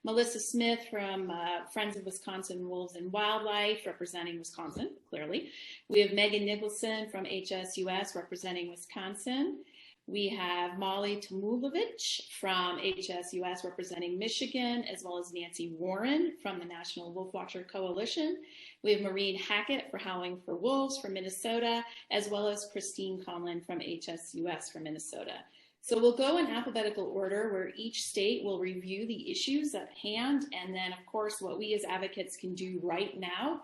Melissa Smith from Friends of Wisconsin Wolves and Wildlife, representing Wisconsin, clearly. We have Megan Nicholson from HSUS, representing Wisconsin. We have Molly Tamulevich from HSUS, representing Michigan, as well as Nancy Warren from the National Wolfwatcher Coalition. We have Maureen Hackett for Howling for Wolves from Minnesota, as well as Christine Coughlin from HSUS from Minnesota. So we'll go in alphabetical order where each state will review the issues at hand, and then of course what we as advocates can do right now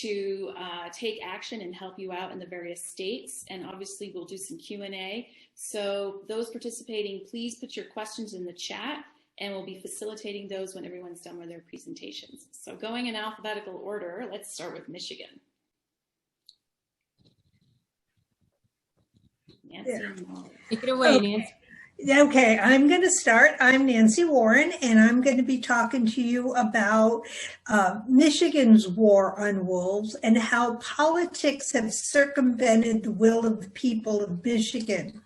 to take action and help you out in the various states. And obviously we'll do some Q&A. So those participating, please put your questions in the chat, and we'll be facilitating those when everyone's done with their presentations. So going in alphabetical order, let's start with Michigan. Nancy, take it away, Nancy. Okay, I'm going to start. I'm Nancy Warren, and I'm going to be talking to you about Michigan's war on wolves and how politics have circumvented the will of the people of Michigan.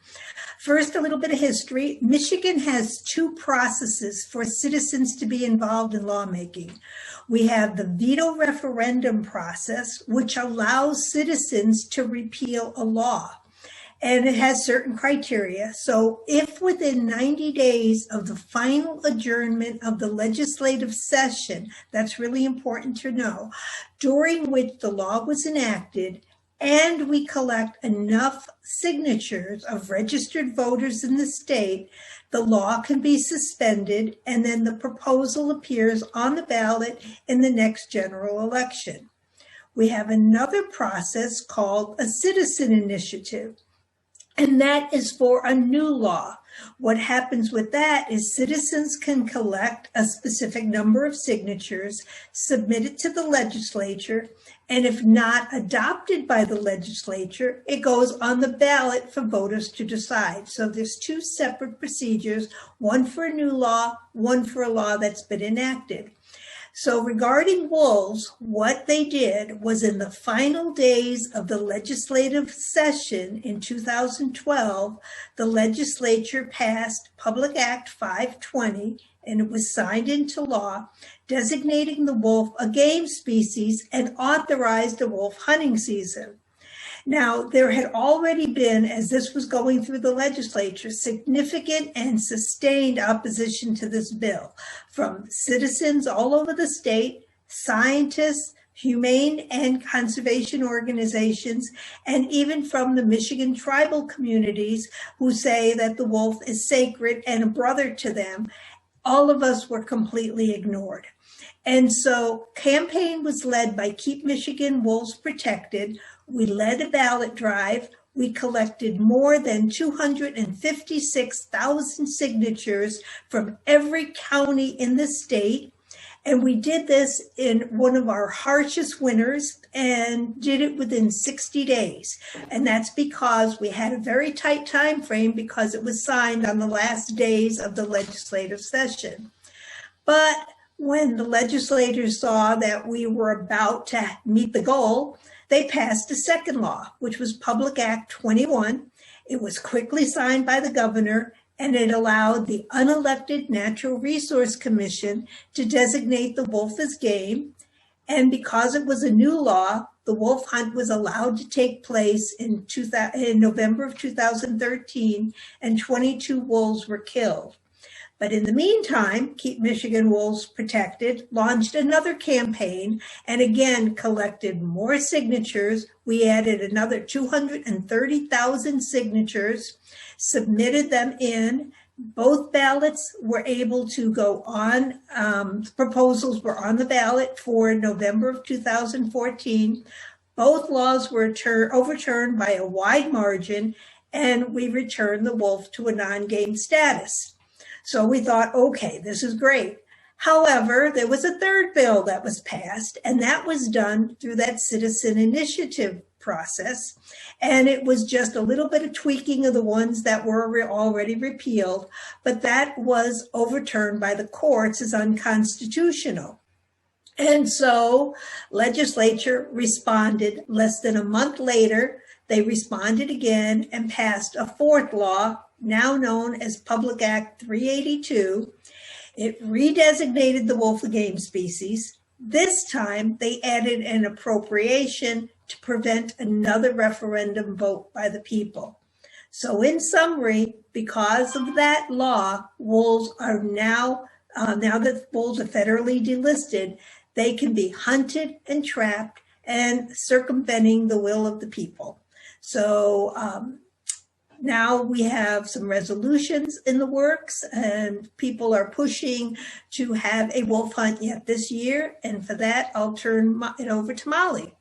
First, a little bit of history. Michigan has two processes for citizens to be involved in lawmaking. We have the veto referendum process, which allows citizens to repeal a law. And it has certain criteria. So if within 90 days of the final adjournment of the legislative session, that's really important to know, during which the law was enacted, and we collect enough signatures of registered voters in the state, the law can be suspended, and then the proposal appears on the ballot in the next general election. We have another process called a citizen initiative. And that is for a new law. What happens with that is citizens can collect a specific number of signatures, submit it to the legislature, and if not adopted by the legislature, it goes on the ballot for voters to decide. So there's two separate procedures, one for a new law, one for a law that's been enacted. So regarding wolves, what they did was in the final days of the legislative session in 2012, the legislature passed Public Act 520, and it was signed into law, designating the wolf a game species and authorized a wolf hunting season. Now, there had already been, as this was going through the legislature, significant and sustained opposition to this bill from citizens all over the state, scientists, humane and conservation organizations, and even from the Michigan tribal communities who say that the wolf is sacred and a brother to them. All of us were completely ignored. And so campaign was led by Keep Michigan Wolves Protected. We led a ballot drive. We collected more than 256,000 signatures from every county in the state. And we did this in one of our harshest winters and did it within 60 days. And that's because we had a very tight time frame because it was signed on the last days of the legislative session. But when the legislators saw that we were about to meet the goal, they passed a second law, which was Public Act 21. It was quickly signed by the governor, and it allowed the unelected Natural Resource Commission to designate the wolf as game. And because it was a new law, the wolf hunt was allowed to take place in November of 2013, and 22 wolves were killed. But in the meantime, Keep Michigan Wolves Protected launched another campaign and again collected more signatures. We added another 230,000 signatures, submitted them in. Both ballots were able to go on. Proposals were on the ballot for November of 2014. Both laws were overturned by a wide margin, and we returned the wolf to a non-game status. So we thought, okay, this is great. However, there was a third bill that was passed, and that was done through that citizen initiative process. And it was just a little bit of tweaking of the ones that were already repealed, but that was overturned by the courts as unconstitutional. And so legislature responded less than a month later. They responded again and passed a fourth law, now known as Public Act 382. It redesignated the wolf a game species. This time, they added an appropriation to prevent another referendum vote by the people. So in summary, because of that law, wolves are now that wolves are federally delisted, they can be hunted and trapped and circumventing the will of the people. So now we have some resolutions in the works, and people are pushing to have a wolf hunt yet this year. And for that, I'll turn it over to Molly.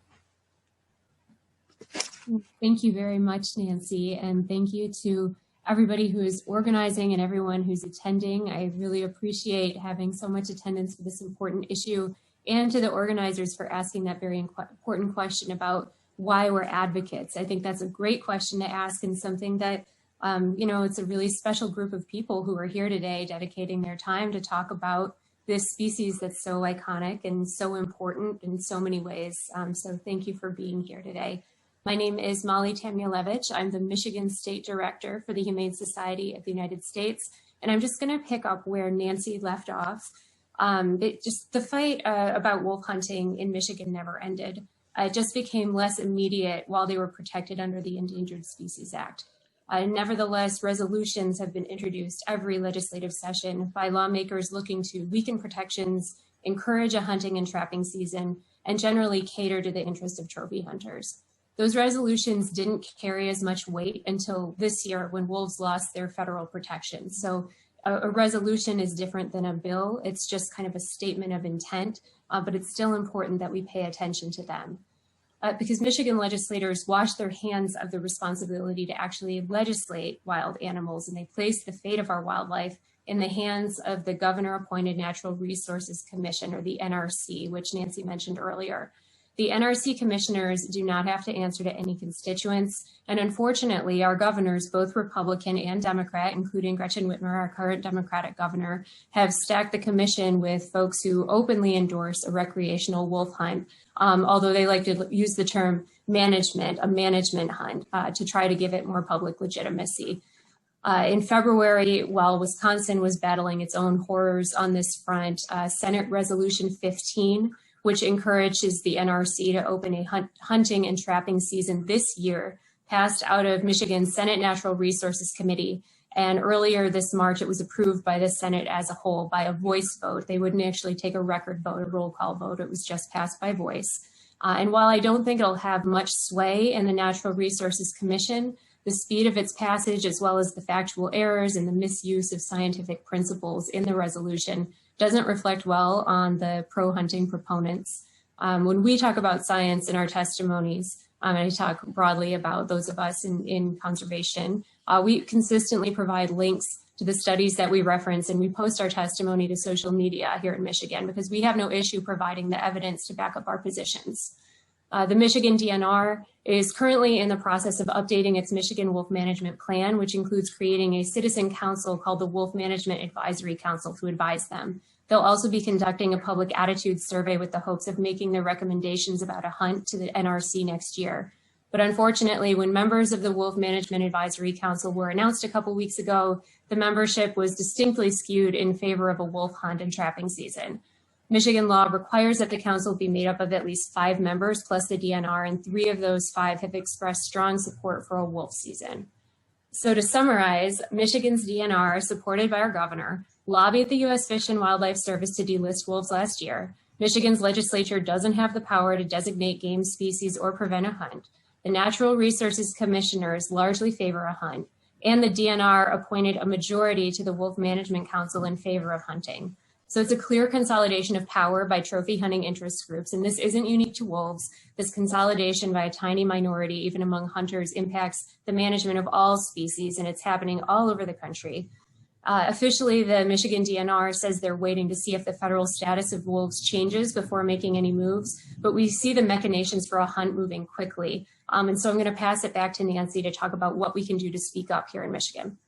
Thank you very much, Nancy, and thank you to everybody who is organizing and everyone who's attending. I really appreciate having so much attendance for this important issue, and to the organizers for asking that very important question about why we're advocates. I think that's a great question to ask, and something that, it's a really special group of people who are here today dedicating their time to talk about this species that's so iconic and so important in so many ways. So thank you for being here today. My name is Molly Tamulevich. I'm the Michigan State Director for the Humane Society of the United States. And I'm just gonna pick up where Nancy left off. The fight about wolf hunting in Michigan never ended. It just became less immediate while they were protected under the Endangered Species Act. Nevertheless, resolutions have been introduced every legislative session by lawmakers looking to weaken protections, encourage a hunting and trapping season, and generally cater to the interest of trophy hunters. Those resolutions didn't carry as much weight until this year when wolves lost their federal protection. So a resolution is different than a bill. It's just kind of a statement of intent, but it's still important that we pay attention to them. Because Michigan legislators washed their hands of the responsibility to actually legislate wild animals, and they placed the fate of our wildlife in the hands of the governor-appointed Natural Resources Commission, or the NRC, which Nancy mentioned earlier. The NRC commissioners do not have to answer to any constituents, and unfortunately, our governors, both Republican and Democrat, including Gretchen Whitmer, our current Democratic governor, have stacked the commission with folks who openly endorse a recreational wolf hunt, although they like to use the term management, a management hunt, to try to give it more public legitimacy. In February, while Wisconsin was battling its own horrors on this front, Senate Resolution 15, which encourages the NRC to open a hunting and trapping season this year, passed out of Michigan's Senate Natural Resources Committee. And earlier this March, it was approved by the Senate as a whole by a voice vote. They wouldn't actually take a record vote, a roll call vote. It was just passed by voice. And while I don't think it'll have much sway in the Natural Resources Commission, the speed of its passage, as well as the factual errors and the misuse of scientific principles in the resolution, doesn't reflect well on the pro-hunting proponents. When we talk about science in our testimonies, and I talk broadly about those of us in conservation, we consistently provide links to the studies that we reference, and we post our testimony to social media here in Michigan because we have no issue providing the evidence to back up our positions. The Michigan DNR is currently in the process of updating its Michigan Wolf Management Plan, which includes creating a citizen council called the Wolf Management Advisory Council to advise them. They'll also be conducting a public attitude survey with the hopes of making their recommendations about a hunt to the NRC next year. But unfortunately, when members of the Wolf Management Advisory Council were announced a couple weeks ago, the membership was distinctly skewed in favor of a wolf hunt and trapping season. Michigan law requires that the council be made up of at least 5 members plus the DNR, and 3 of those 5 have expressed strong support for a wolf season. So to summarize, Michigan's DNR, supported by our governor, lobbied the U.S. Fish and Wildlife Service to delist wolves last year. Michigan's legislature doesn't have the power to designate game species or prevent a hunt. The Natural Resources Commissioners largely favor a hunt, and the DNR appointed a majority to the Wolf Management Council in favor of hunting. So it's a clear consolidation of power by trophy hunting interest groups, and this isn't unique to wolves. This consolidation by a tiny minority, even among hunters, impacts the management of all species, and it's happening all over the country. Officially, the Michigan DNR says they're waiting to see if the federal status of wolves changes before making any moves, but we see the machinations for a hunt moving quickly. And so I'm going to pass it back to Nancy to talk about what we can do to speak up here in Michigan.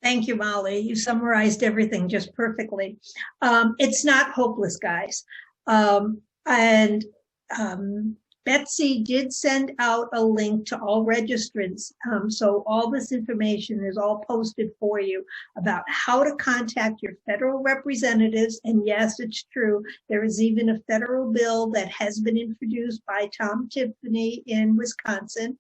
Thank you, Molly. You summarized everything just perfectly. It's not hopeless, guys. Betsy did send out a link to all registrants. So all this information is all posted for you about how to contact your federal representatives. And yes, it's true. There is even a federal bill that has been introduced by Tom Tiffany in Wisconsin.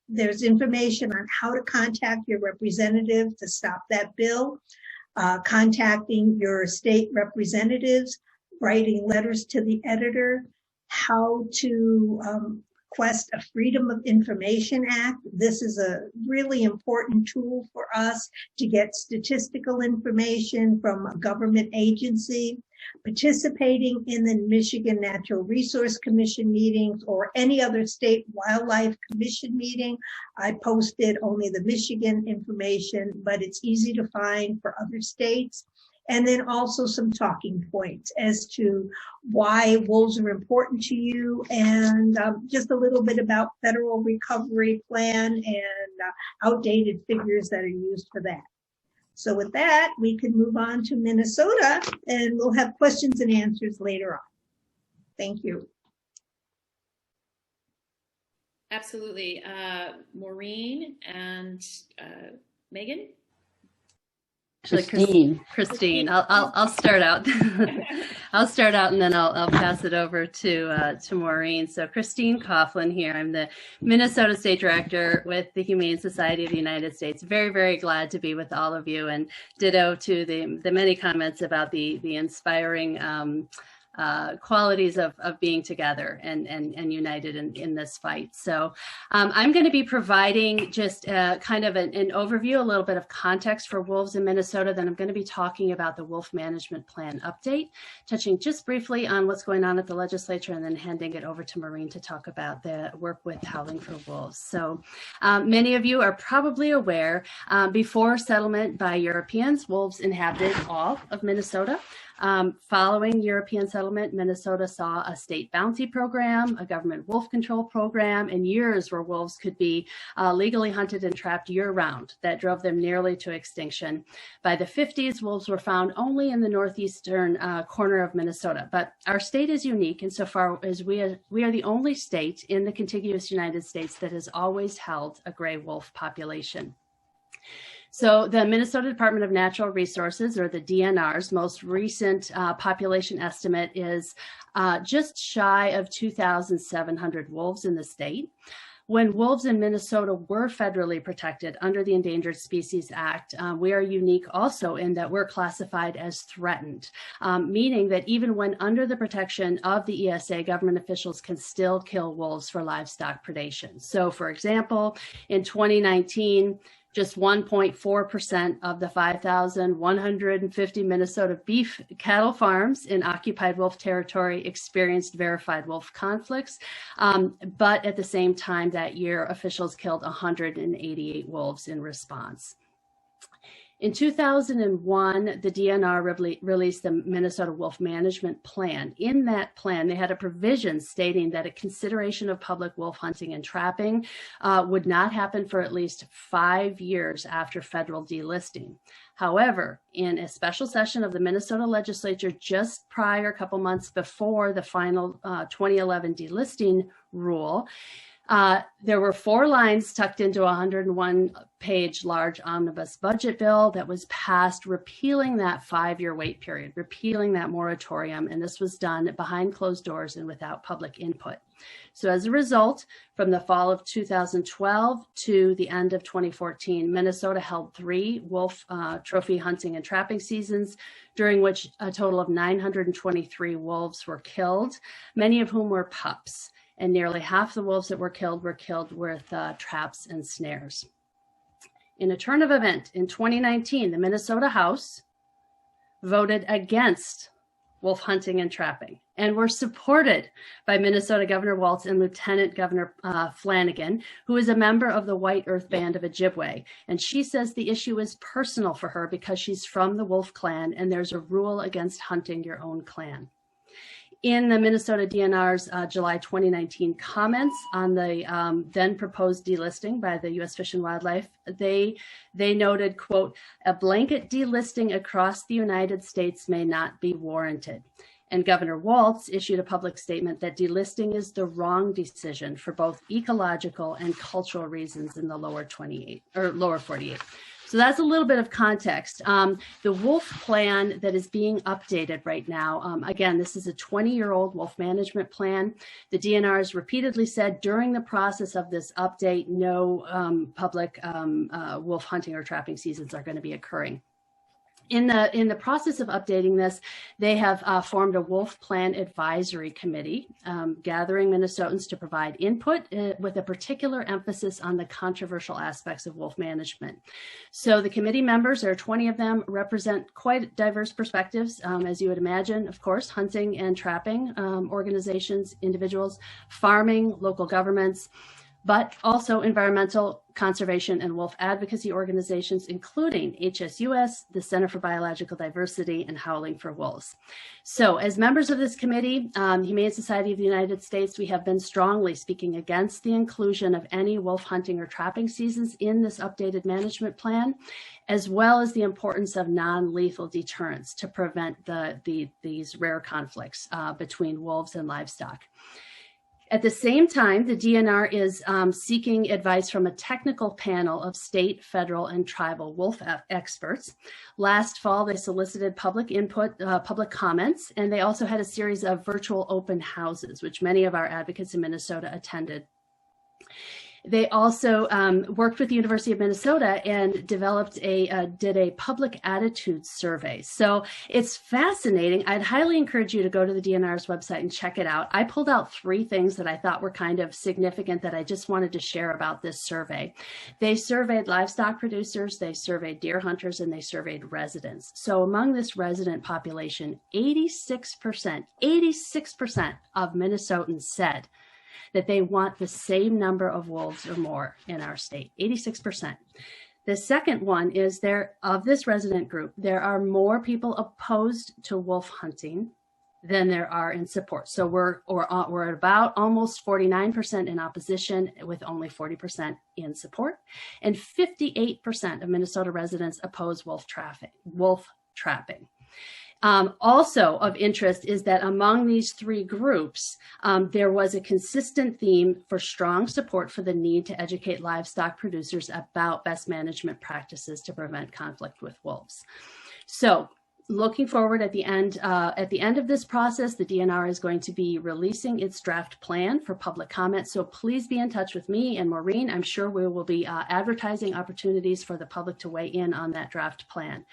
There's information on how to contact your representative to stop that bill, contacting your state representatives, writing letters to the editor, how to request a Freedom of Information Act. This is a really important tool for us to get statistical information from a government agency. Participating in the Michigan Natural Resource Commission meetings or any other state wildlife commission meeting. I posted only the Michigan information, but it's easy to find for other states. And then also some talking points as to why wolves are important to you, and just a little bit about federal recovery plan and outdated figures that are used for that. So with that, we can move on to Minnesota, and we'll have questions and answers later on. Thank you. Absolutely. Maureen and Megan? Actually, Christine. I'll start out. I'll start out and then I'll pass it over to Maureen. So Christine Coughlin here. I'm the Minnesota State Director with the Humane Society of the United States. Very, very glad to be with all of you, and ditto to the many comments about the inspiring qualities of being together and united in this fight. So I'm going to be providing just kind of an overview, a little bit of context for wolves in Minnesota. Then I'm going to be talking about the Wolf Management Plan update, touching just briefly on what's going on at the legislature, and then handing it over to Maureen to talk about the work with Howling for Wolves. So many of you are probably aware, before settlement by Europeans, wolves inhabited all of Minnesota. Following European settlement, Minnesota saw a state bounty program, a government wolf control program, and years where wolves could be legally hunted and trapped year-round. That drove them nearly to extinction. By the 50s, wolves were found only in the northeastern corner of Minnesota. But our state is unique insofar as we are the only state in the contiguous United States that has always held a gray wolf population. So the Minnesota Department of Natural Resources, or the DNR's most recent population estimate is just shy of 2,700 wolves in the state. When wolves in Minnesota were federally protected under the Endangered Species Act, we are unique also in that we're classified as threatened, meaning that even when under the protection of the ESA, government officials can still kill wolves for livestock predation. So for example, in 2019, just 1.4% of the 5,150 Minnesota beef cattle farms in occupied wolf territory experienced verified wolf conflicts. But at the same time that year, officials killed 188 wolves in response. In 2001, the DNR released the Minnesota Wolf Management Plan. In that plan, they had a provision stating that a consideration of public wolf hunting and trapping would not happen for at least 5 years after federal delisting. However, in a special session of the Minnesota legislature just prior, a couple months before the final 2011 delisting rule, there were 4 lines tucked into a 101-page large omnibus budget bill that was passed repealing that 5-year wait period, repealing that moratorium, and this was done behind closed doors and without public input. So as a result, from the fall of 2012 to the end of 2014, Minnesota held 3 wolf trophy hunting and trapping seasons, during which a total of 923 wolves were killed, many of whom were pups. And nearly half the wolves that were killed with traps and snares. In a turn of event, in 2019, the Minnesota House voted against wolf hunting and trapping and were supported by Minnesota Governor Walz and Lieutenant Governor Flanagan, who is a member of the White Earth Band of Ojibwe. And she says the issue is personal for her because she's from the Wolf Clan and there's a rule against hunting your own clan. In the Minnesota DNR's July 2019 comments on the then proposed delisting by the U.S. Fish and Wildlife, they noted, quote, "A blanket delisting across the United States may not be warranted." And Governor Walz issued a public statement that delisting is the wrong decision for both ecological and cultural reasons in the lower 48. So that's a little bit of context. The wolf plan that is being updated right now, again, this is a 20-year-old wolf management plan. The DNR has repeatedly said during the process of this update, no public wolf hunting or trapping seasons are going to be occurring. In the process of updating this, they have formed a Wolf Plan Advisory Committee, gathering Minnesotans to provide input with a particular emphasis on the controversial aspects of wolf management. So the committee members, there are 20 of them, represent quite diverse perspectives, as you would imagine, of course, hunting and trapping organizations, individuals, farming, local governments, but also environmental, conservation, and wolf advocacy organizations, including HSUS, the Center for Biological Diversity, and Howling for Wolves. So as members of this committee, Humane Society of the United States, we have been strongly speaking against the inclusion of any wolf hunting or trapping seasons in this updated management plan, as well as the importance of non-lethal deterrence to prevent these rare conflicts between wolves and livestock. At the same time, the DNR is seeking advice from a technical panel of state, federal, and tribal wolf experts. Last fall, they solicited public input, public comments, and they also had a series of virtual open houses, which many of our advocates in Minnesota attended. They also worked with the University of Minnesota and developed did a public attitude survey. So it's fascinating. I'd highly encourage you to go to the DNR's website and check it out. I pulled out 3 things that I thought were kind of significant that I just wanted to share about this survey. They surveyed livestock producers, they surveyed deer hunters, and they surveyed residents. So among this resident population, 86% of Minnesotans said that they want the same number of wolves or more in our state, 86%. The second one is of this resident group, there are more people opposed to wolf hunting than there are in support. So we're at about almost 49% in opposition with only 40% in support. And 58% of Minnesota residents oppose wolf trapping. Also of interest is that among these 3 groups, there was a consistent theme for strong support for the need to educate livestock producers about best management practices to prevent conflict with wolves. So looking forward at the end of this process, the DNR is going to be releasing its draft plan for public comment. So please be in touch with me and Maureen. I'm sure we will be advertising opportunities for the public to weigh in on that draft plan.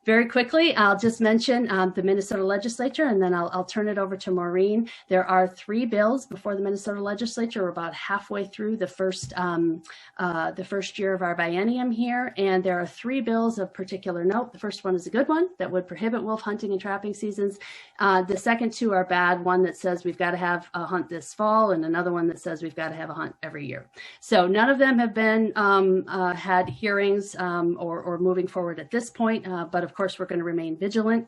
Very quickly, I'll just mention the Minnesota legislature, and then I'll turn it over to Maureen. There are 3 bills before the Minnesota legislature. We're about halfway through the first year of our biennium here, and there are 3 bills of particular note. The first one is a good one that would prohibit wolf hunting and trapping seasons. The second 2 are bad. One that says we've got to have a hunt this fall, and another one that says we've got to have a hunt every year. So none of them have been had hearings or moving forward at this point, but of course, we're going to remain vigilant.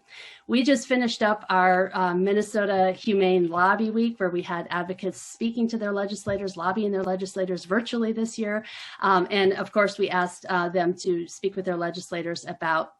We just finished up our Minnesota Humane Lobby Week, where we had advocates speaking to their legislators, lobbying their legislators virtually this year. And of course, we asked them to speak with their legislators about,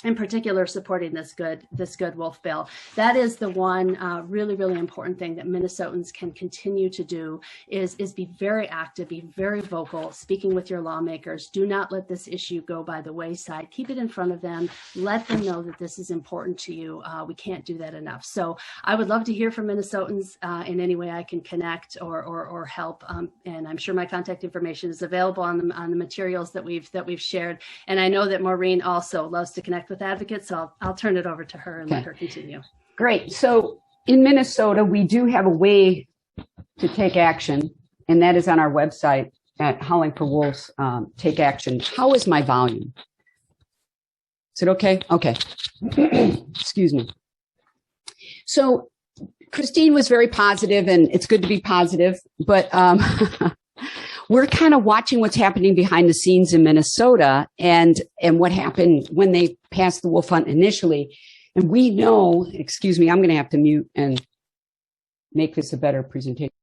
in particular, supporting this good wolf bill. That is the one really, really important thing that Minnesotans can continue to do is be very active, be very vocal, speaking with your lawmakers. Do not let this issue go by the wayside. Keep it in front of them. Let them know that this is important to you. We can't do that enough. So I would love to hear from Minnesotans in any way I can connect or help. And I'm sure my contact information is available on the materials that we've shared. And I know that Maureen also loves to connect with advocates, so I'll turn it over to her and let her continue. Great. So in Minnesota, we do have a way to take action, and that is on our website at Howling for Wolves, Take Action. How is my volume? Is it okay? Okay. Excuse me. So Christine was very positive, and it's good to be positive, but we're kind of watching what's happening behind the scenes in Minnesota and what happened when they passed the wolf hunt initially. And we know, excuse me, I'm going to have to mute and make this a better presentation.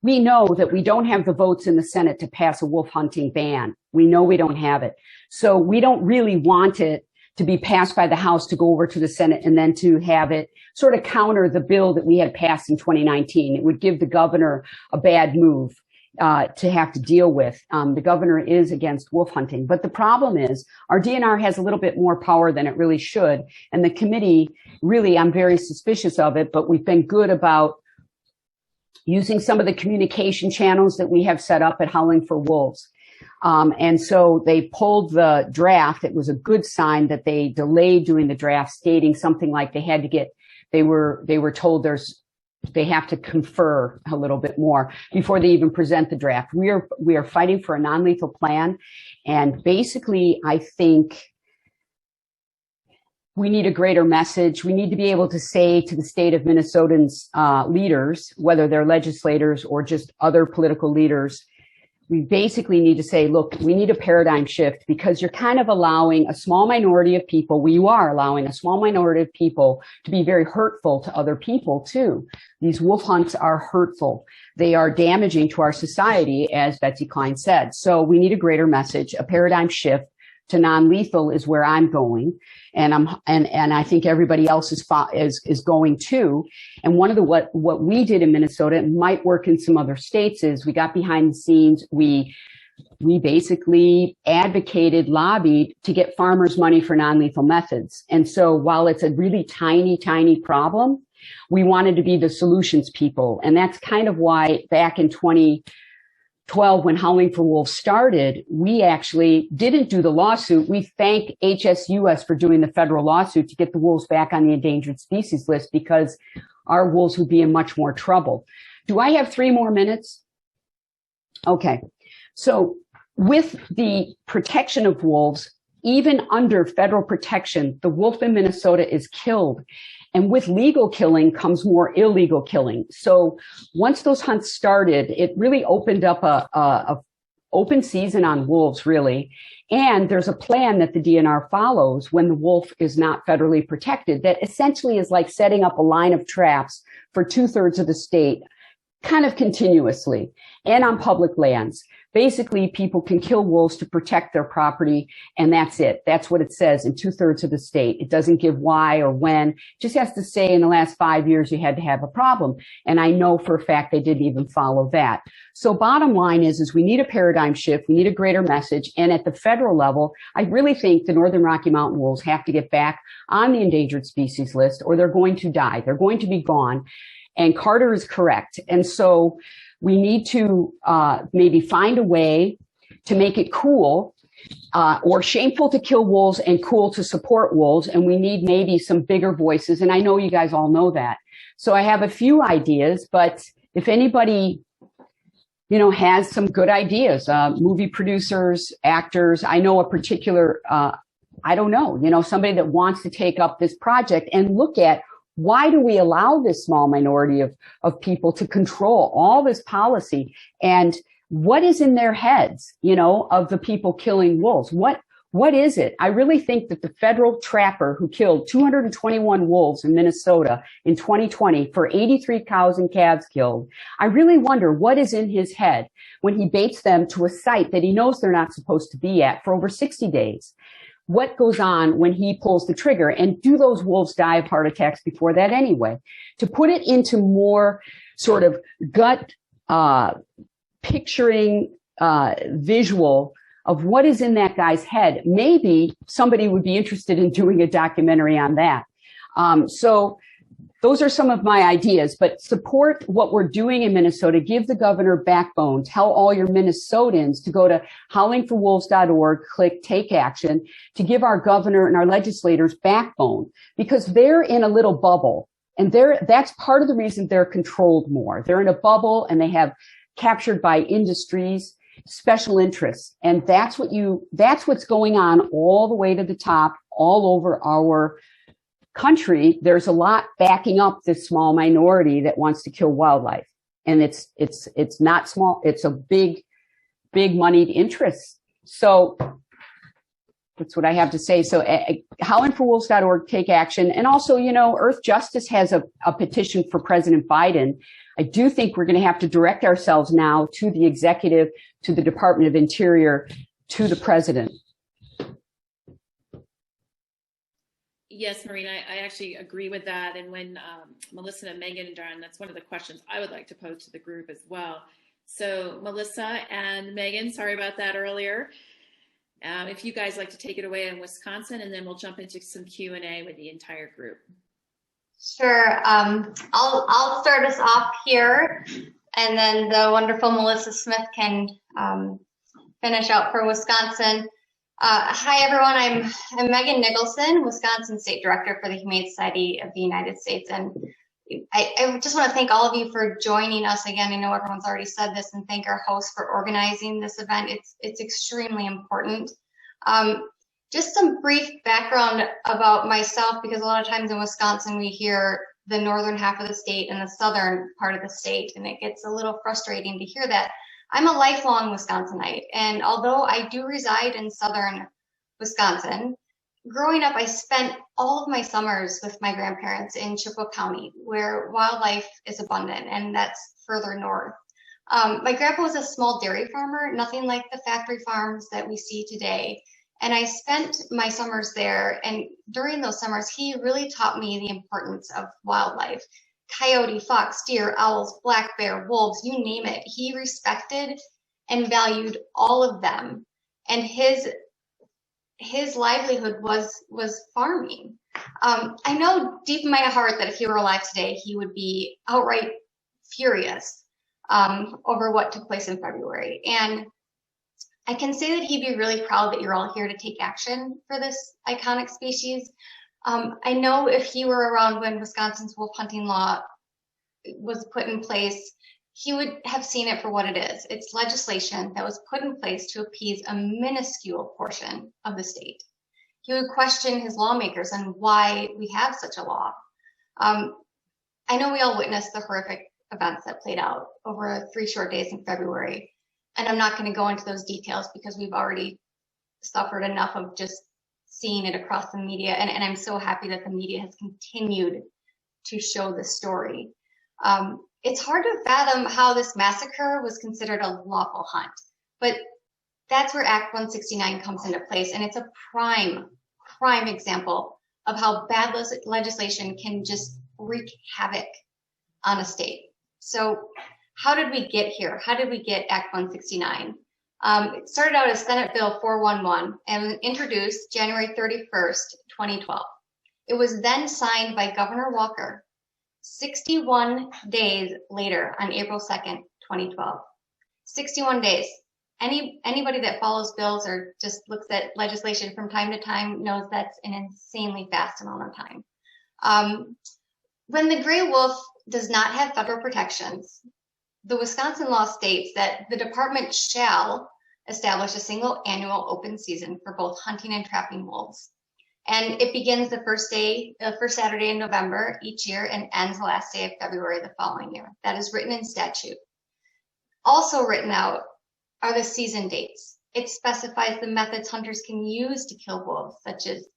we know that we don't have the votes in the Senate to pass a wolf hunting ban. We know we don't have it. So we don't really want it to be passed by the House to go over to the Senate and then to have it sort of counter the bill that we had passed in 2019. It would give the governor a bad move to have to deal with. The governor is against wolf hunting. But the problem is our DNR has a little bit more power than it really should. And the committee, really, I'm very suspicious of it, but we've been good about using some of the communication channels that we have set up at Howling for Wolves. And so they pulled the draft. It was a good sign that they delayed doing the draft, stating something like they were told they have to confer a little bit more before they even present the draft. We are fighting for a non-lethal plan. And basically, I think we need a greater message. We need to be able to say to the state of Minnesotans, leaders, whether they're legislators or just other political leaders, we basically need to say, look, we need a paradigm shift, because you're kind of allowing a small minority of people, you are allowing a small minority of people to be very hurtful to other people too. These wolf hunts are hurtful. They are damaging to our society, as Betsy Klein said. So we need a greater message. A paradigm shift to non-lethal is where I'm going. And I think everybody else is going too. And one of what we did in Minnesota, it might work in some other states, is we got behind the scenes. We basically advocated, lobbied to get farmers money for non-lethal methods. And so while it's a really tiny, tiny problem, we wanted to be the solutions people. And that's kind of why back in 2012, when Howling for Wolves started, we actually didn't do the lawsuit. We thank HSUS for doing the federal lawsuit to get the wolves back on the endangered species list, because our wolves would be in much more trouble. Do I have 3 more minutes? Okay. So with the protection of wolves, even under federal protection, the wolf in Minnesota is killed. And with legal killing comes more illegal killing. So once those hunts started, it really opened up a open season on wolves, really. And there's a plan that the DNR follows when the wolf is not federally protected that essentially is like setting up a line of traps for 2/3 of the state, kind of continuously, and on public lands. Basically, people can kill wolves to protect their property, and that's it. That's what it says in 2/3 of the state. It doesn't give why or when. It just has to say in the last 5 years you had to have a problem. And I know for a fact they didn't even follow that. So bottom line is we need a paradigm shift. We need a greater message. And at the federal level, I really think the Northern Rocky Mountain wolves have to get back on the endangered species list, or they're going to die. They're going to be gone. And Carter is correct. And so we need to maybe find a way to make it cool or shameful to kill wolves and cool to support wolves. And we need maybe some bigger voices. And I know you guys all know that. So I have a few ideas, but if anybody, has some good ideas, movie producers, actors, I know a particular, somebody that wants to take up this project and look at, why do we allow this small minority of people to control all this policy? And what is in their heads, of the people killing wolves? What is it? I really think that the federal trapper who killed 221 wolves in Minnesota in 2020 for 83 cows and calves killed, I really wonder what is in his head when he baits them to a site that he knows they're not supposed to be at for over 60 days. What goes on when he pulls the trigger? And do those wolves die of heart attacks before that anyway? To put it into more sort of gut picturing visual of what is in that guy's head, maybe somebody would be interested in doing a documentary on that. So those are some of my ideas, but support what we're doing in Minnesota. Give the governor backbone. Tell all your Minnesotans to go to howlingforwolves.org, click take action, to give our governor and our legislators backbone, because they're in a little bubble. And that's part of the reason they're controlled more. They're in a bubble and they have captured by industries, special interests. And that's what's going on all the way to the top, all over our country. There's a lot backing up this small minority that wants to kill wildlife. And it's not small. It's a big moneyed interest. So that's what I have to say. So howlingforwolves.org, take action. And also, Earth Justice has a petition for President Biden. I do think we're going to have to direct ourselves now to the executive, to the Department of Interior, to the president. Yes, Maureen, I actually agree with that. And when Melissa and Megan are on, that's one of the questions I would like to pose to the group as well. So Melissa and Megan, sorry about that earlier. If you guys like to take it away in Wisconsin, and then we'll jump into some Q&A with the entire group. Sure. I'll start us off here, and then the wonderful Melissa Smith can finish out for Wisconsin. Hi, everyone. I'm Megan Nicholson, Wisconsin State Director for the Humane Society of the United States. And I just want to thank all of you for joining us again. I know everyone's already said this, and thank our hosts for organizing this event. It's extremely important. Just some brief background about myself, because a lot of times in Wisconsin, we hear the northern half of the state and the southern part of the state, and it gets a little frustrating to hear that. I'm a lifelong Wisconsinite, and although I do reside in southern Wisconsin, growing up, I spent all of my summers with my grandparents in Chippewa County, where wildlife is abundant, and that's further north. My grandpa was a small dairy farmer, nothing like the factory farms that we see today. And I spent my summers there, and during those summers, he really taught me the importance of wildlife. Coyote, fox, deer, owls, black bear, wolves, you name it. He respected and valued all of them. And his livelihood was farming. I know deep in my heart that if he were alive today, he would be outright furious over what took place in February. And I can say that he'd be really proud that you're all here to take action for this iconic species. I know if he were around when Wisconsin's wolf hunting law was put in place, he would have seen it for what it is. It's legislation that was put in place to appease a minuscule portion of the state. He would question his lawmakers on why we have such a law. I know we all witnessed the horrific events that played out over 3 short days in February, and I'm not going to go into those details because we've already suffered enough of just seeing it across the media, and I'm so happy that the media has continued to show the story. It's hard to fathom how this massacre was considered a lawful hunt, but that's where Act 169 comes into place, and it's a prime example of how bad legislation can just wreak havoc on a state. So how did we get here? How did we get Act 169? It started out as Senate Bill 411 and introduced January 31st, 2012. It was then signed by Governor Walker 61 days later on April 2nd, 2012. 61 days. Anybody that follows bills or just looks at legislation from time to time knows that's an insanely fast amount of time. When the gray wolf does not have federal protections, the Wisconsin law states that the department shall establish a single annual open season for both hunting and trapping wolves. And it begins the first Saturday in November each year and ends the last day of February the following year. That is written in statute. Also written out are the season dates. It specifies the methods hunters can use to kill wolves, such as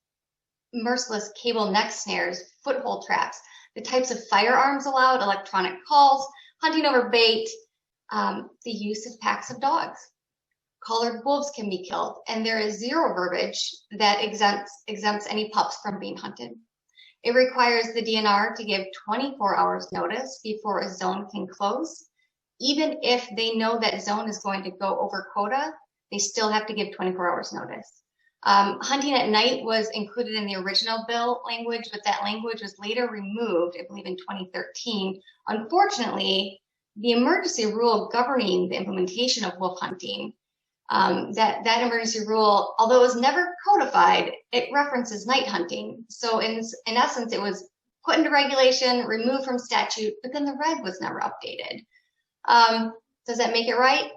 merciless cable neck snares, foothold traps, the types of firearms allowed, electronic calls, hunting over bait, the use of packs of dogs. Collared wolves can be killed, and there is zero verbiage that exempts any pups from being hunted. It requires the DNR to give 24 hours notice before a zone can close. Even if they know that zone is going to go over quota, they still have to give 24 hours notice. Hunting at night was included in the original bill language, but that language was later removed, I believe in 2013. Unfortunately, the emergency rule governing the implementation of wolf hunting, that emergency rule, although it was never codified, it references night hunting. So in essence, it was put into regulation, removed from statute, but then the reg was never updated. Does that make it right?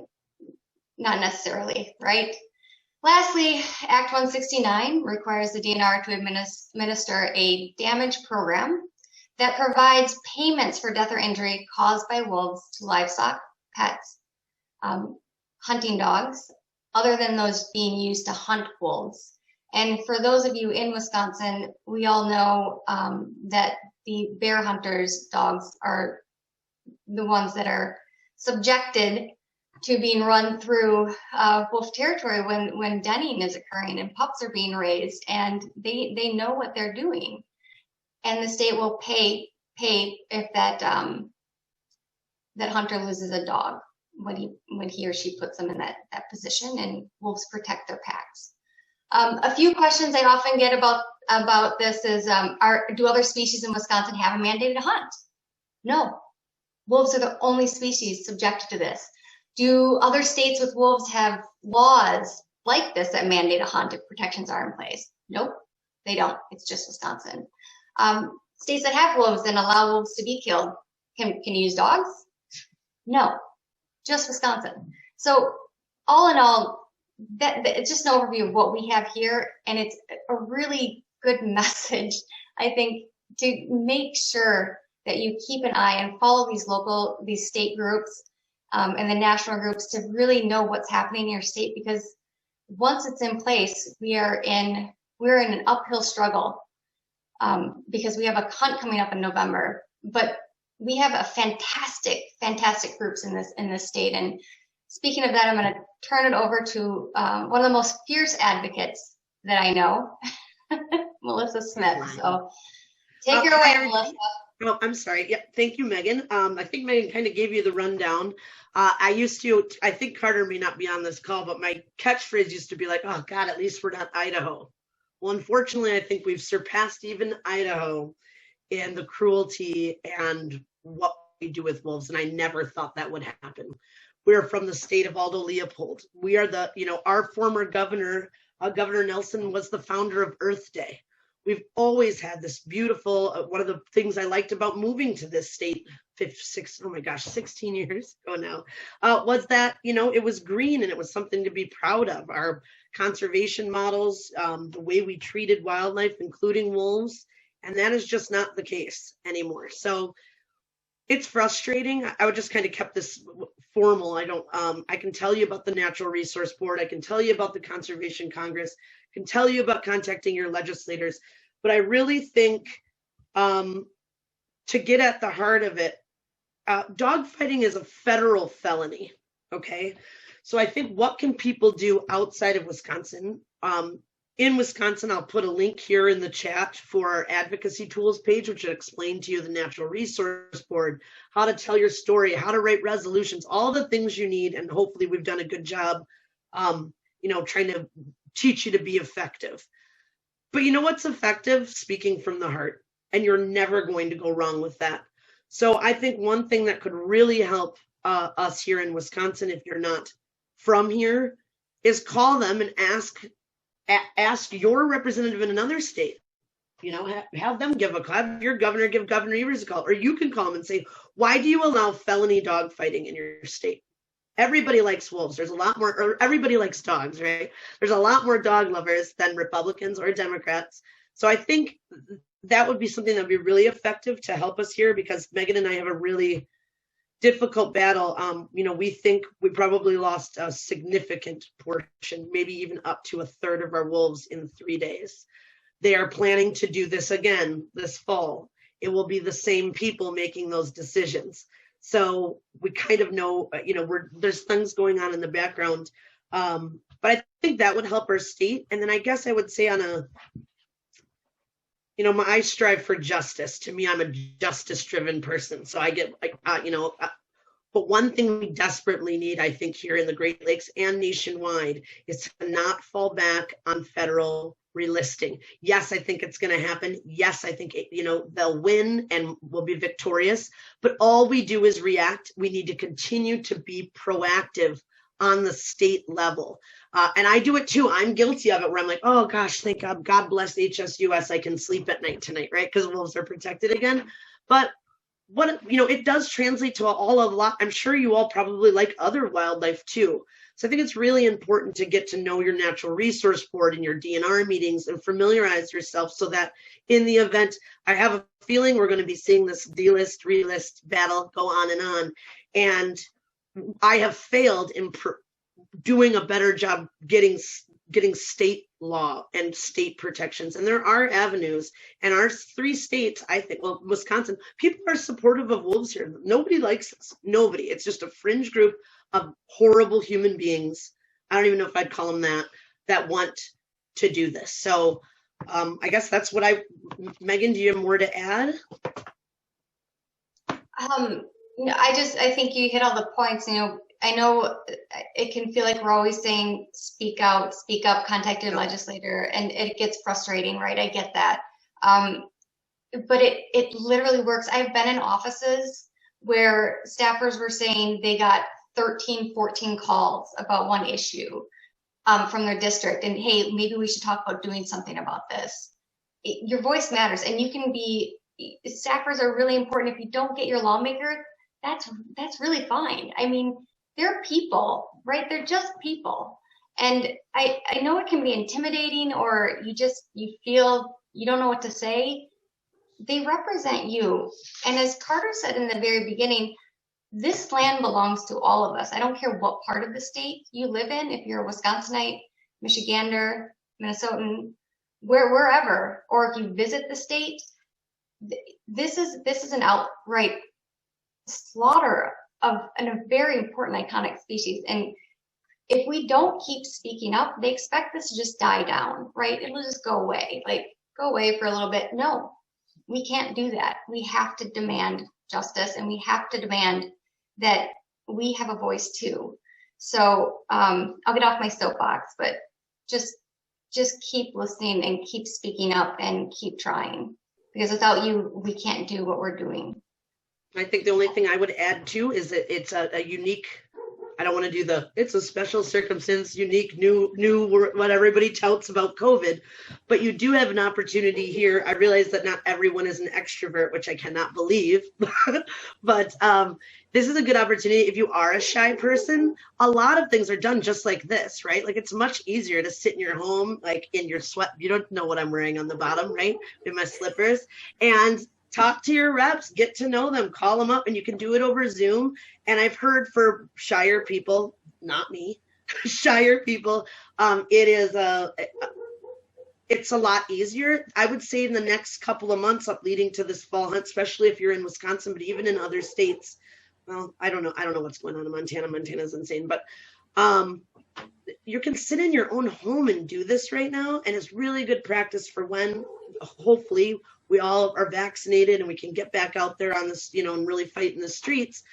Not necessarily, right? Lastly, Act 169 requires the DNR to administer a damage program that provides payments for death or injury caused by wolves to livestock, pets, hunting dogs, other than those being used to hunt wolves. And for those of you in Wisconsin, we all know that the bear hunters' dogs are the ones that are subjected to being run through wolf territory when denning is occurring and pups are being raised, and they know what they're doing, and the state will pay if that that hunter loses a dog when he or she puts them in that position, and wolves protect their packs. A few questions I often get about this is, do other species in Wisconsin have a mandated hunt? No. Wolves are the only species subjected to this. Do other states with wolves have laws like this that mandate a hunt if protections are in place? Nope, they don't. It's just Wisconsin. States that have wolves and allow wolves to be killed, can you use dogs? No, just Wisconsin. So all in all, it's just an overview of what we have here, and it's a really good message, I think, to make sure that you keep an eye and follow these state groups and the national groups to really know what's happening in your state, because once it's in place, we're in an uphill struggle because we have a hunt coming up in November, but we have a fantastic groups in this state. And speaking of that, I'm going to turn it over to one of the most fierce advocates that I know, Melissa Smith. So take her away, Melissa. Oh, I'm sorry. Yeah, thank you, Megan. I think Megan kind of gave you the rundown. I think Carter may not be on this call, but my catchphrase used to be like, oh God, at least we're not Idaho. Well, unfortunately, I think we've surpassed even Idaho in the cruelty and what we do with wolves. And I never thought that would happen. We're from the state of Aldo Leopold. We are our former governor, Governor Nelson, was the founder of Earth Day. We've always had this beautiful, one of the things I liked about moving to this state 16 years ago now, was that, it was green and it was something to be proud of. Our conservation models, the way we treated wildlife, including wolves, and that is just not the case anymore. So it's frustrating. I would just kind of kept this formal. I can tell you about the Natural Resource Board. I can tell you about the Conservation Congress. I can tell you about contacting your legislators. But I really think to get at the heart of it, dogfighting is a federal felony. Okay. So I think what can people do outside of Wisconsin? In Wisconsin, I'll put a link here in the chat for our advocacy tools page, which will explain to you the Natural Resource Board, how to tell your story, how to write resolutions, all the things you need. And hopefully we've done a good job, trying to teach you to be effective. But you know what's effective? Speaking from the heart. And you're never going to go wrong with that. So I think one thing that could really help us here in Wisconsin, if you're not from here, is call them and ask your representative in another state, have them have your governor give Governor Evers a call, or you can call them and say, why do you allow felony dog fighting in your state? Everybody likes wolves. There's a lot more, or everybody likes dogs, right? There's a lot more dog lovers than Republicans or Democrats. So I think that would be something that would be really effective to help us here, because Megan and I have a really difficult battle. We think we probably lost a significant portion, maybe even up to a third of our wolves in 3 days. They are planning to do this again this fall. It will be the same people making those decisions. So we kind of know, there's things going on in the background. But I think that would help our state. And then I guess I would say I strive for justice. To me, I'm a justice-driven person. So I get but one thing we desperately need, I think, here in the Great Lakes and nationwide is to not fall back on federal relisting. Yes, I think it's going to happen. Yes, I think, they'll win and we'll be victorious. But all we do is react. We need to continue to be proactive on the state level. And I do it too. I'm guilty of it, where I'm like, oh gosh, thank God, God bless HSUS. I can sleep at night tonight, right? Because wolves are protected again. But it does translate to a lot. I'm sure you all probably like other wildlife too. So I think it's really important to get to know your Natural Resource Board and your DNR meetings and familiarize yourself, so that in the event, I have a feeling we're going to be seeing this delist, relist battle go on and on. And I have failed in doing a better job getting getting state law and state protections. And there are avenues. And our 3 states, I think, well, Wisconsin, people are supportive of wolves here. Nobody likes us. Nobody. It's just a fringe group of horrible human beings. I don't even know if I'd call them that want to do this. So I guess that's what Megan, do you have more to add? I think you hit all the points. I know it can feel like we're always saying, speak out, speak up, contact your legislator, and it gets frustrating, right? I get that. But it literally works. I've been in offices where staffers were saying they got 13, 14 calls about one issue from their district. And hey, maybe we should talk about doing something about this. Your voice matters, and staffers are really important. If you don't get your lawmaker, that's really fine. I mean, they're people, right? They're just people. And I know it can be intimidating, or you feel you don't know what to say. They represent you. And as Carter said in the very beginning, this land belongs to all of us. I don't care what part of the state you live in, if you're a Wisconsinite, Michigander, Minnesotan, wherever, or if you visit the state, this is an outright slaughter of a very important iconic species. And if we don't keep speaking up, they expect this to just die down, right? It'll just go away, go away for a little bit. No, we can't do that. We have to demand justice, and we have to demand that we have a voice too. So I'll get off my soapbox, but just keep listening and keep speaking up and keep trying, because without you, we can't do what we're doing. I think the only thing I would add too is that it's a unique, I don't want to do it's a special circumstance, unique, new, what everybody touts about COVID, but you do have an opportunity here. I realize that not everyone is an extrovert, which I cannot believe, but this is a good opportunity. If you are a shy person, a lot of things are done just like this, right? Like, it's much easier to sit in your home, like in your sweat. You don't know what I'm wearing on the bottom, right? In my slippers, and talk to your reps, get to know them, call them up, and you can do it over Zoom. And I've heard for shyer people, not me, shyer people, it's a lot easier. I would say in the next couple of months up leading to this fall hunt, especially if you're in Wisconsin, but even in other states. Well, I don't know what's going on in Montana. Montana's insane, but you can sit in your own home and do this right now. And it's really good practice for when, hopefully, we all are vaccinated and we can get back out there on this, and really fight in the streets.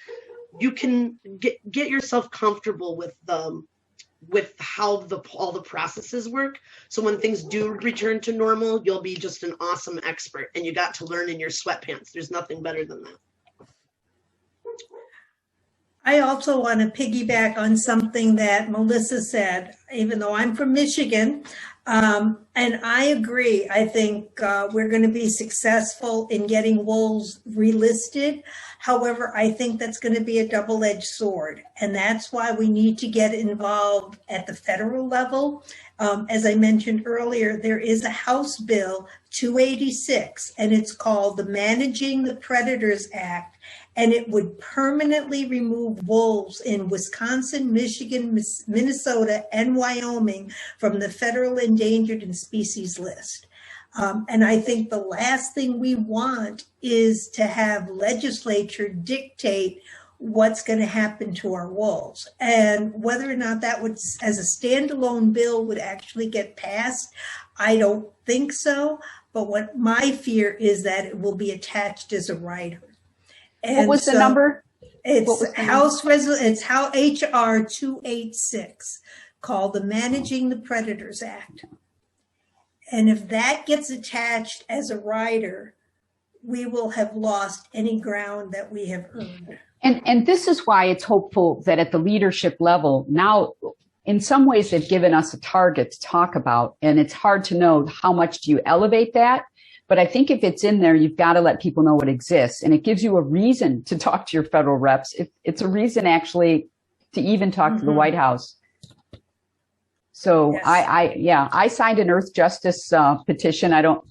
You can get yourself comfortable with how all the processes work. So when things do return to normal, you'll be just an awesome expert, and you got to learn in your sweatpants. There's nothing better than that. I also want to piggyback on something that Melissa said, even though I'm from Michigan. And I agree. I think we're going to be successful in getting wolves relisted. However, I think that's going to be a double-edged sword. And that's why we need to get involved at the federal level. As I mentioned earlier, there is a House Bill 286, and it's called the Managing the Predators Act. And it would permanently remove wolves in Wisconsin, Michigan, Minnesota, and Wyoming from the federal endangered and species list. And I think the last thing we want is to have legislature dictate what's going to happen to our wolves. And whether or not that would, as a standalone bill, would actually get passed, I don't think so. But what my fear is that it will be attached as a rider. And what was the number? It's it's HR 286, called the Managing the Predators Act. And if that gets attached as a rider, we will have lost any ground that we have earned. And this is why it's hopeful that at the leadership level, now, in some ways, they've given us a target to talk about, and it's hard to know how much do you elevate that. But I think if it's in there, you've got to let people know it exists. And it gives you a reason to talk to your federal reps. It's a reason actually to even talk to the White House. So yes. I signed an Earth Justice petition. I don't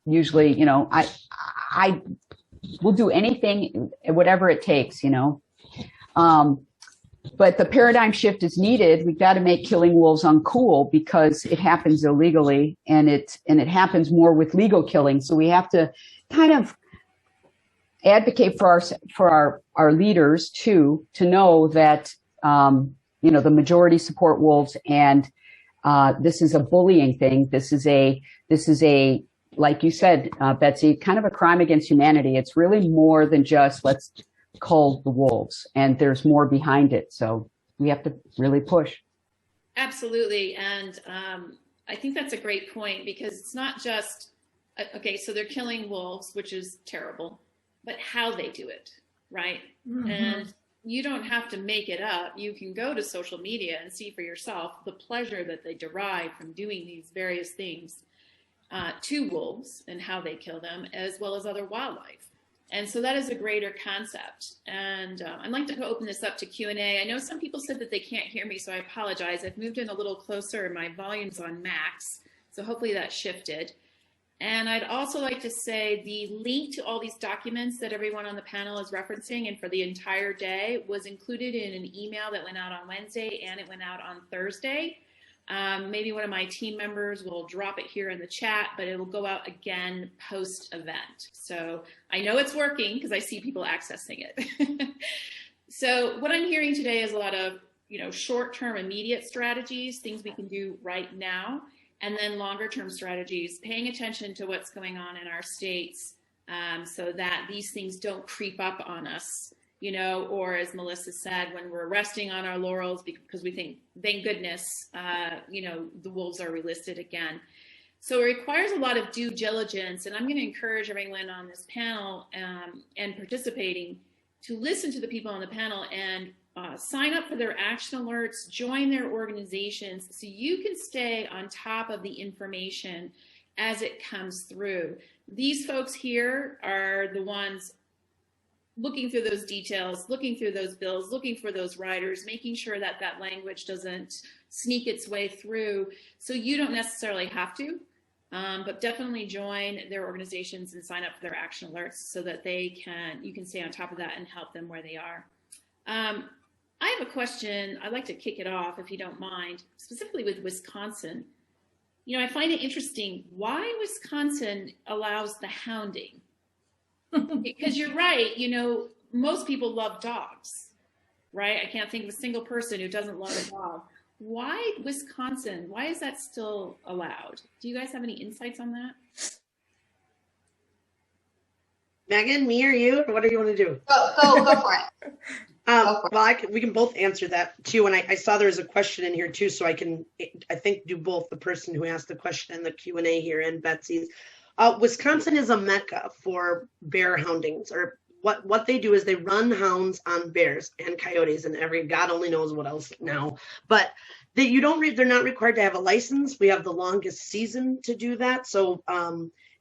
usually, I will do anything, whatever it takes, but the paradigm shift is needed. We've got to make killing wolves uncool because it happens illegally, and it happens more with legal killing. So we have to kind of advocate for our leaders too, to know that the majority support wolves, and this is a bullying thing. This is a like you said, Betsy, kind of a crime against humanity. It's really more than just let's cull the wolves, and there's more behind it. So we have to really push. Absolutely. And I think that's a great point, because it's not just, okay, so they're killing wolves, which is terrible, but how they do it, right? Mm-hmm. And you don't have to make it up. You can go to social media and see for yourself the pleasure that they derive from doing these various things to wolves and how they kill them, as well as other wildlife. And so that is a greater concept. And I'd like to open this up to Q&A. I know some people said that they can't hear me, so I apologize. I've moved in a little closer and my volume's on max, so hopefully that shifted. And I'd also like to say the link to all these documents that everyone on the panel is referencing and for the entire day was included in an email that went out on Wednesday, and it went out on Thursday. Maybe one of my team members will drop it here in the chat, but it will go out again post-event. So I know it's working because I see people accessing it. So what I'm hearing today is a lot of, short-term immediate strategies, things we can do right now, and then longer-term strategies, paying attention to what's going on in our states so that these things don't creep up on us. Or as Melissa said, when we're resting on our laurels because we think, thank goodness, the wolves are relisted again. So it requires a lot of due diligence, and I'm going to encourage everyone on this panel and participating to listen to the people on the panel and sign up for their action alerts, join their organizations so you can stay on top of the information as it comes through. These folks here are the ones looking through those details, looking through those bills, looking for those riders, making sure that that language doesn't sneak its way through. So you don't necessarily have to, but definitely join their organizations and sign up for their action alerts so that you can stay on top of that and help them where they are. I have a question. I'd like to kick it off, if you don't mind, specifically with Wisconsin. I find it interesting why Wisconsin allows the hounding. Because you're right, most people love dogs, right? I can't think of a single person who doesn't love a dog. Why Wisconsin? Why is that still allowed? Do you guys have any insights on that? Megan, me or you, or what do you want to do? Go for it. Well, we can both answer that too. And I saw there's a question in here too, so I think do both the person who asked the question and the Q&A here and Betsy's. Wisconsin is a mecca for bear houndings, or what they do is they run hounds on bears and coyotes and God only knows what else now. But they're not required to have a license. We have the longest season to do that. So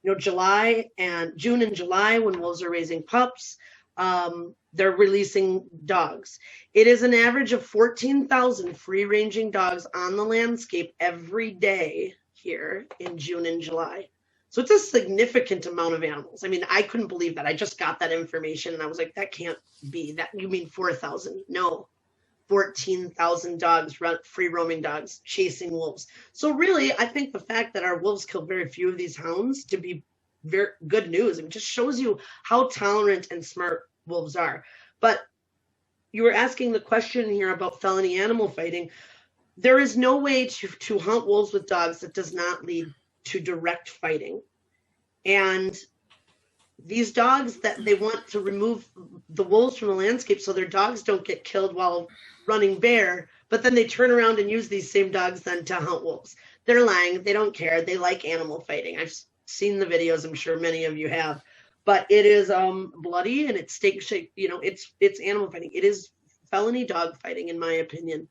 June and July, when wolves are raising pups, they're releasing dogs. It is an average of 14,000 free-ranging dogs on the landscape every day here in June and July. So it's a significant amount of animals. I mean, I couldn't believe that. I just got that information and I was like, that can't be that. You mean 4,000? No, 14,000 dogs, free roaming dogs chasing wolves. So really, I think the fact that our wolves kill very few of these hounds to be very good news. It just shows you how tolerant and smart wolves are. But you were asking the question here about felony animal fighting. There is no way to hunt wolves with dogs that does not lead to direct fighting. And these dogs, that they want to remove the wolves from the landscape so their dogs don't get killed while running bear, but then they turn around and use these same dogs then to hunt wolves. They're lying. They don't care. They like animal fighting. I've seen the videos. I'm sure many of you have, but it is bloody and it's stake shape. It's animal fighting. It is felony dog fighting, in my opinion.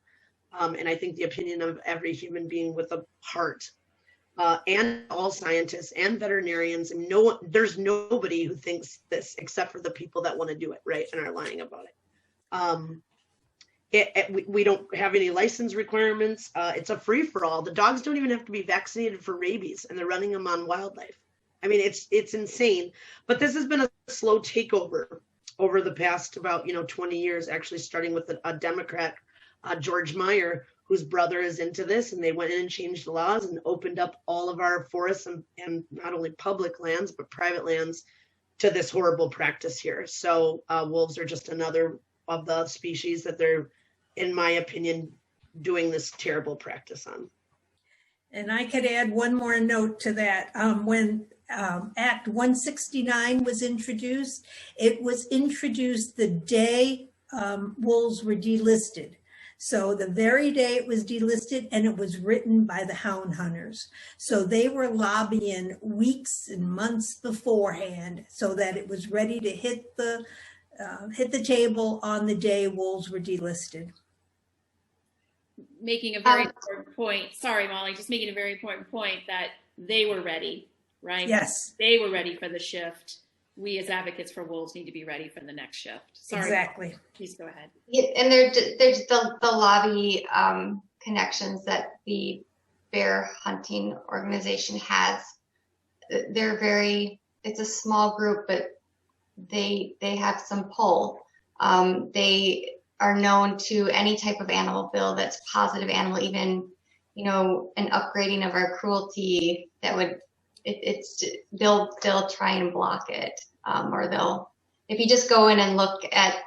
And I think the opinion of every human being with a heart. And all scientists and veterinarians, and there's nobody who thinks this except for the people that want to do it, right, and are lying about it. We don't have any license requirements. It's a free-for-all. The dogs don't even have to be vaccinated for rabies, and they're running them on wildlife. I mean, it's insane. But this has been a slow takeover over the past about 20 years, actually starting with a Democrat George Meyer, whose brother is into this, and they went in and changed the laws and opened up all of our forests and not only public lands, but private lands to this horrible practice here. So wolves are just another of the species that they're, in my opinion, doing this terrible practice on. And I could add one more note to that. When Act 169 was introduced, it was introduced the day wolves were delisted. So the very day it was delisted, and it was written by the hound hunters. So they were lobbying weeks and months beforehand so that it was ready to hit the table on the day wolves were delisted. Making a very important point. Sorry, Molly, just making a very important point that they were ready, right? Yes. They were ready for the shift. We as advocates for wolves need to be ready for the next shift. Sorry. Exactly. Please go ahead. Yeah, and there's the lobby connections that the bear hunting organization has. They're it's a small group, but they have some pull. They are known to any type of animal bill that's positive animal, even, an upgrading of our cruelty that would, they'll try and block it. Or if you just go in and look at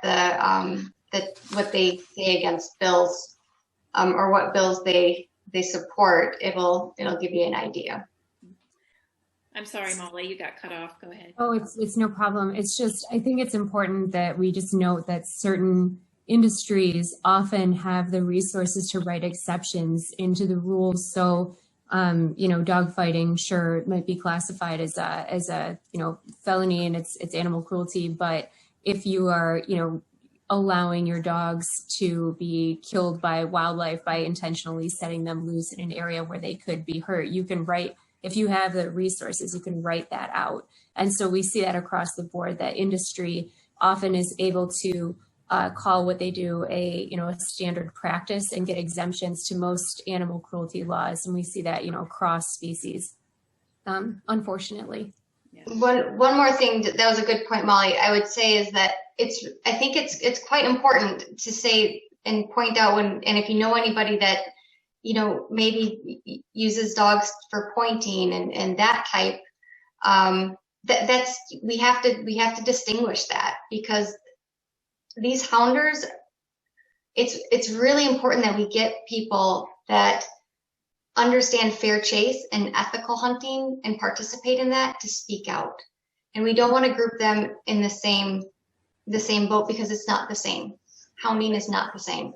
what they say against bills, or what bills they support, it'll give you an idea. I'm sorry, Molly, you got cut off. Go ahead. Oh, it's no problem. It's just, I think it's important that we just note that certain industries often have the resources to write exceptions into the rules. So, dogfighting, sure, it might be classified as a felony and it's animal cruelty. But if you are, allowing your dogs to be killed by wildlife by intentionally setting them loose in an area where they could be hurt, you can write, if you have the resources, you can write that out. And so we see that across the board, that industry often is able to call what they do a standard practice and get exemptions to most animal cruelty laws. And we see that, across species, unfortunately. Yeah. One more thing, that was a good point, Molly, I would say is that I think it's quite important to say and point out and if you know anybody that, maybe uses dogs for pointing and that type, we have to distinguish that, because these hounders, it's really important that we get people that understand fair chase and ethical hunting and participate in that to speak out. And we don't want to group them in the same boat, because it's not the same. Hounding is not the same.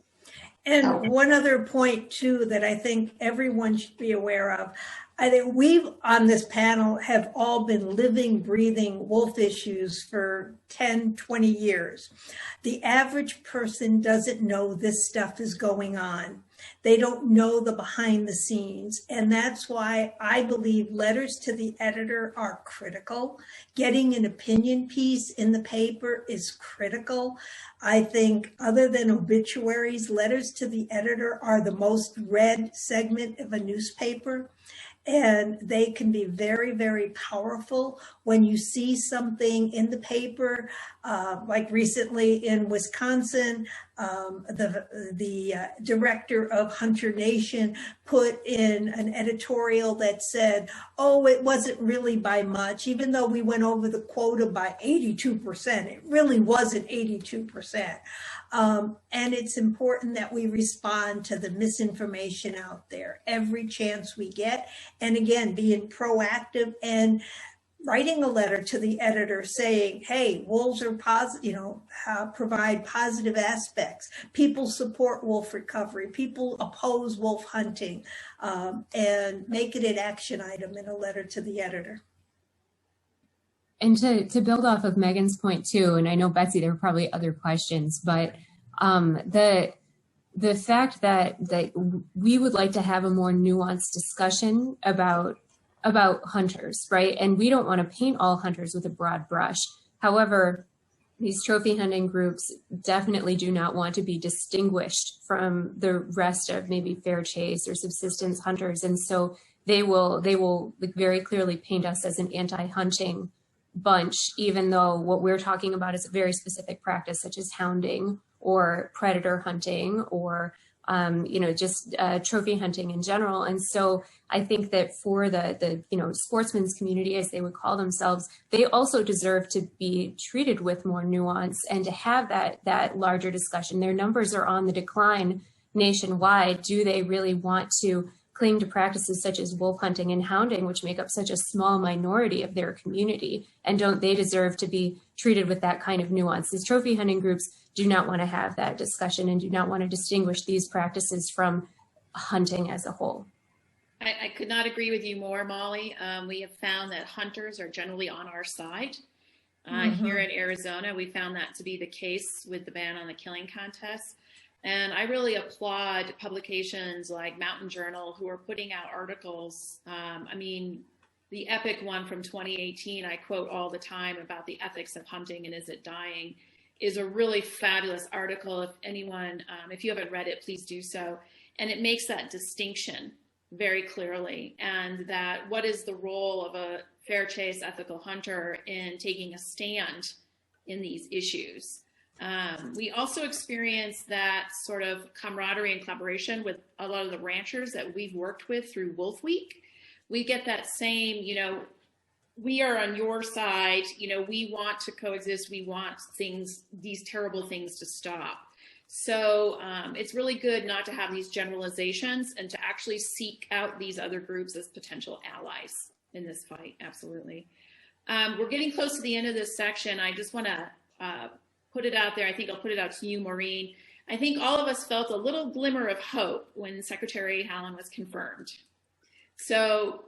And one other point too that I think everyone should be aware of, I think we've on this panel have all been living, breathing wolf issues for 10, 20 years. The average person doesn't know this stuff is going on. They don't know the behind the scenes. And that's why I believe letters to the editor are critical. Getting an opinion piece in the paper is critical. I think other than obituaries, letters to the editor are the most read segment of a newspaper. And they can be very, very powerful when you see something in the paper, like recently in Wisconsin, the director of Hunter Nation put in an editorial that said, oh, it wasn't really by much, even though we went over the quota by 82%, it really wasn't 82%. And it's important that we respond to the misinformation out there every chance we get. And again, being proactive and writing a letter to the editor saying, hey, wolves are positive, provide positive aspects. People support wolf recovery. People oppose wolf hunting, and make it an action item in a letter to the editor. And to build off of Megan's point too, and I know, Betsy, there were probably other questions, but the fact that we would like to have a more nuanced discussion about hunters, right? And we don't want to paint all hunters with a broad brush. However, these trophy hunting groups definitely do not want to be distinguished from the rest of maybe fair chase or subsistence hunters. And so they will like very clearly paint us as an anti-hunting bunch, even though what we're talking about is a very specific practice, such as hounding or predator hunting or just trophy hunting in general. And so I think that for the sportsman's community, as they would call themselves, they also deserve to be treated with more nuance and to have that larger discussion. Their numbers are on the decline nationwide. Do they really want to cling to practices such as wolf hunting and hounding, which make up such a small minority of their community? And don't they deserve to be treated with that kind of nuance? These trophy hunting groups do not want to have that discussion and do not want to distinguish these practices from hunting as a whole. I could not agree with you more, Molly. We have found that hunters are generally on our side. Here in Arizona, we found that to be the case with the ban on the killing contest. And I really applaud publications like Mountain Journal who are putting out articles. The epic one from 2018, I quote all the time about the ethics of hunting and is it dying, is a really fabulous article. If anyone, if you haven't read it, please do so. And it makes that distinction very clearly, and that what is the role of a fair chase ethical hunter in taking a stand in these issues. We also experience that sort of camaraderie and collaboration with a lot of the ranchers that we've worked with through Wolf Week. We get that same, we are on your side, we want to coexist, we want these terrible things to stop. So it's really good not to have these generalizations and to actually seek out these other groups as potential allies in this fight. Absolutely. We're getting close to the end of this section. I just want to put it out there. I think I'll put it out to you, Maureen. I think all of us felt a little glimmer of hope when Secretary Howling was confirmed. So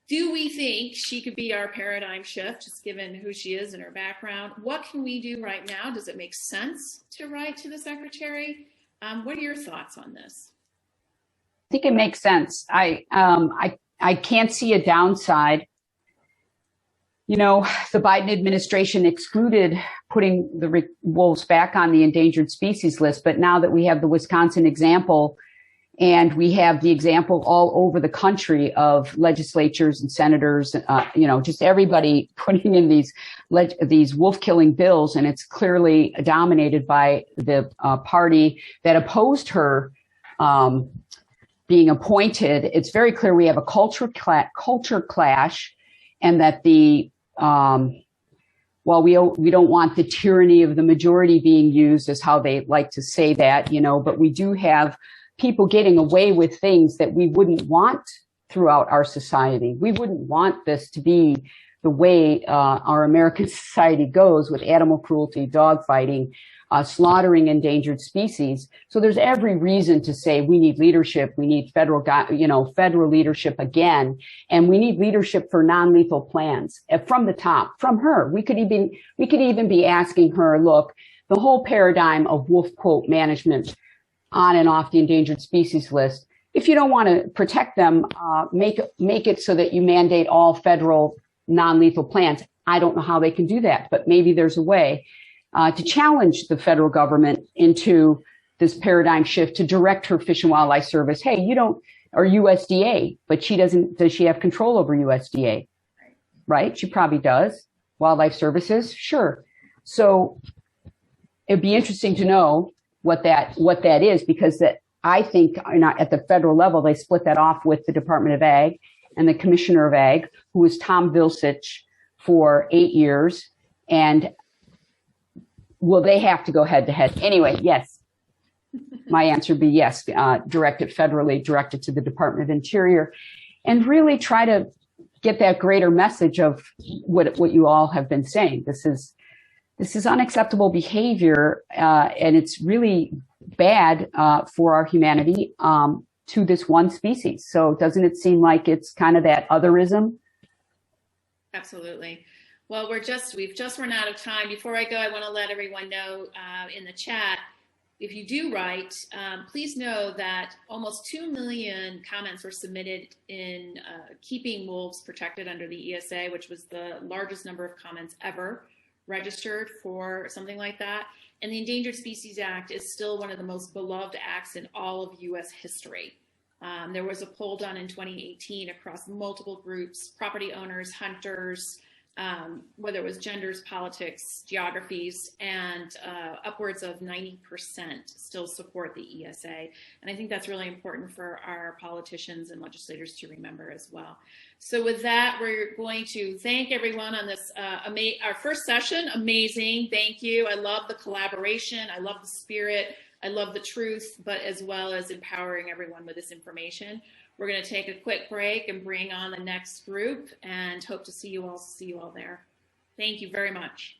do we think she could be our paradigm shift, just given who she is and her background? What can we do right now? Does it make sense to write to the Secretary? What are your thoughts on this? I think it makes sense. I can't see a downside. The Biden administration excluded putting the wolves back on the endangered species list, but now that we have the Wisconsin example, and we have the example all over the country of legislatures and senators, just everybody putting in these wolf killing bills, and it's clearly dominated by the party that opposed her being appointed. It's very clear we have a culture clash, and that while we don't want the tyranny of the majority being used as how they like to say that, but we do have people getting away with things that we wouldn't want throughout our society. We wouldn't want this to be the way our American society goes, with animal cruelty, dog fighting, slaughtering endangered species. So there's every reason to say we need leadership. We need federal leadership again, and we need leadership for non-lethal plans from the top, from her. We could even be asking her, look, the whole paradigm of wolf quote management on and off the endangered species list. If you don't want to protect them, make it so that you mandate all federal non-lethal plans. I don't know how they can do that, but maybe there's a way to challenge the federal government into this paradigm shift, to direct her Fish and Wildlife Service. Hey, or USDA, but does she have control over USDA? Right? She probably does. Wildlife Services? Sure. So it'd be interesting to know what that is, because I think at the federal level, they split that off with the Department of Ag and the Commissioner of Ag, who was Tom Vilsack for 8 years. And will they have to go head to head? Anyway, yes. My answer would be yes, direct it federally, direct it to the Department of Interior, and really try to get that greater message of what you all have been saying. This is unacceptable behavior, and it's really bad for our humanity to this one species. So doesn't it seem like it's kind of that otherism? Absolutely. Well, we've just run out of time. Before I go, I want to let everyone know in the chat, if you do write, please know that almost 2 million comments were submitted in keeping wolves protected under the ESA, which was the largest number of comments ever registered for something like that. And the Endangered Species Act is still one of the most beloved acts in all of U.S. history. There was a poll done in 2018 across multiple groups, property owners, hunters, whether it was genders, politics, geographies, and upwards of 90% still support the ESA. And I think that's really important for our politicians and legislators to remember as well. So with that, we're going to thank everyone on this, our first session. Amazing, thank you. I love the collaboration, I love the spirit, I love the truth, but as well as empowering everyone with this information. We're going to take a quick break and bring on the next group, and hope to see you all there. Thank you very much.